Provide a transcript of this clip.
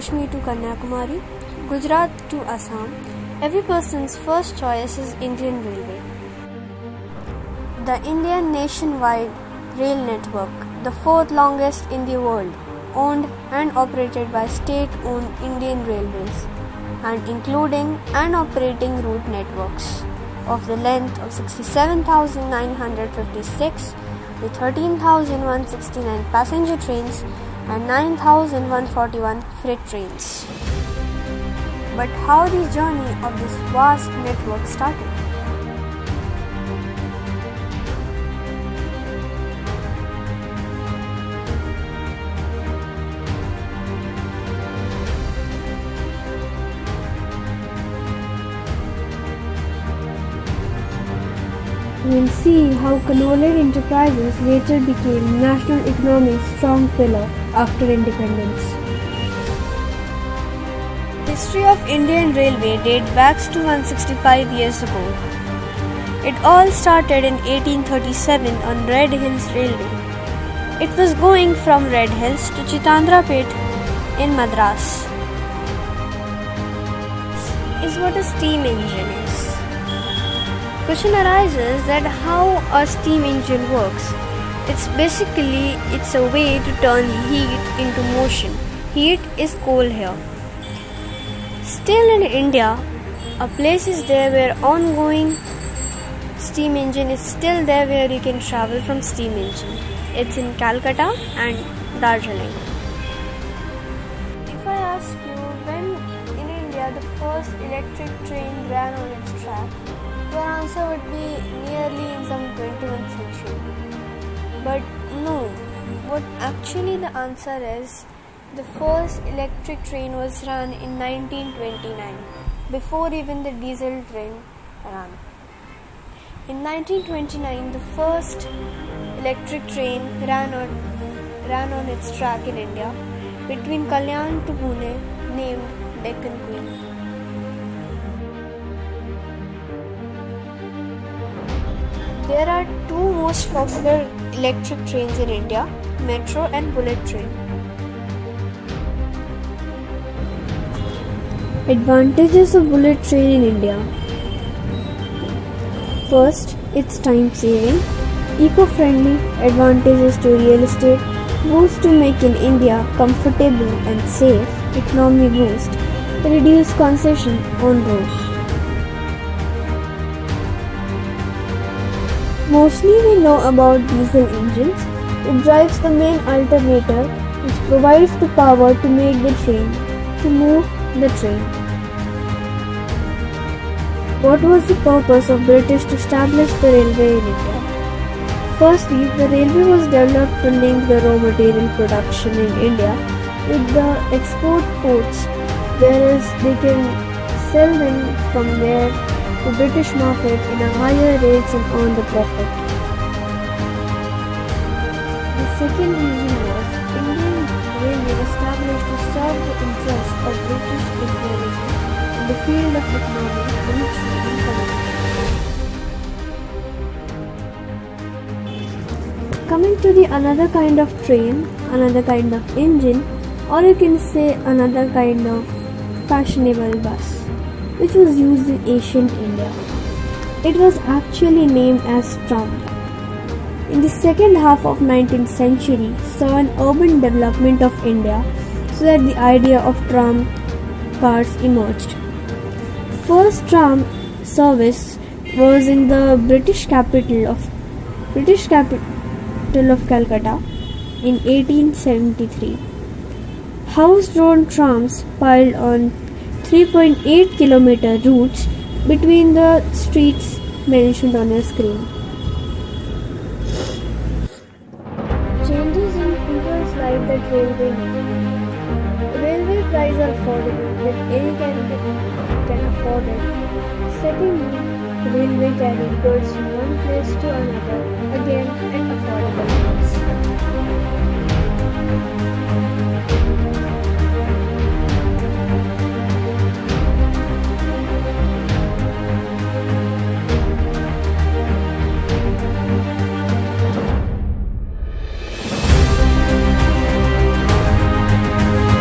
Kashmir to Kanyakumari, Gujarat to Assam, every person's first choice is Indian Railway. The Indian nationwide rail network, the fourth longest in the world, owned and operated by state-owned Indian Railways, and including and operating route networks of the length of 67,956 with 13,169 passenger trains and 9,141 freight trains. But how the journey of this vast network started? We'll see how Connolid Enterprises later became national economy's strong pillar after independence. The history of Indian Railway dates back to 165 years ago. It all started in 1837 on Red Hills Railway. It was going from Red Hills to Chitandrapet in Madras. Is what a steam engine is. Question arises that how a steam engine works. It's a way to turn heat into motion. Heat is cold here. Still in India, a place is there where ongoing steam engine is still there where you can travel from steam engine. It's in Calcutta and Darjeeling. If I ask you when in India the first electric train ran on its track, your answer would be nearly in some 21st century. But no, what actually the answer is, the first electric train was run in 1929, before even the diesel train ran. In 1929, the first electric train ran on its track in India, between Kalyan to Pune, named Deccan Queen. There are two most popular electric trains in India, metro and bullet train. Advantages of bullet train in India. First, it's time saving, eco-friendly, advantages to real estate, boost to make in India comfortable and safe, economy boost, reduce concession on roads. Mostly we know about diesel engines. It drives the main alternator which provides the power to make the train, to move the train. What was the purpose of British to establish the railway in India? Firstly, the railway was developed to link the raw material production in India with the export ports, whereas they can sell them from there to British market in a higher rates and earn the profit. The second reason was Indian Railway established to serve the interests of British imperialism in the field of economic, military and politics. Coming to the another kind of train, another kind of engine, or you can say another kind of fashionable bus, which was used in ancient India. It was actually named as tram. In the second half of 19th century saw an urban development of India, so that the idea of tram cars emerged. First tram service was in the British capital of Calcutta in 1873. House-drawn trams piled on 3.8 kilometer routes between the streets mentioned on your screen. Changes in people's life that railway made. Railway prices are affordable, that any candidate can afford it. Secondly, railway carried goods from one place to another, again at affordable rates.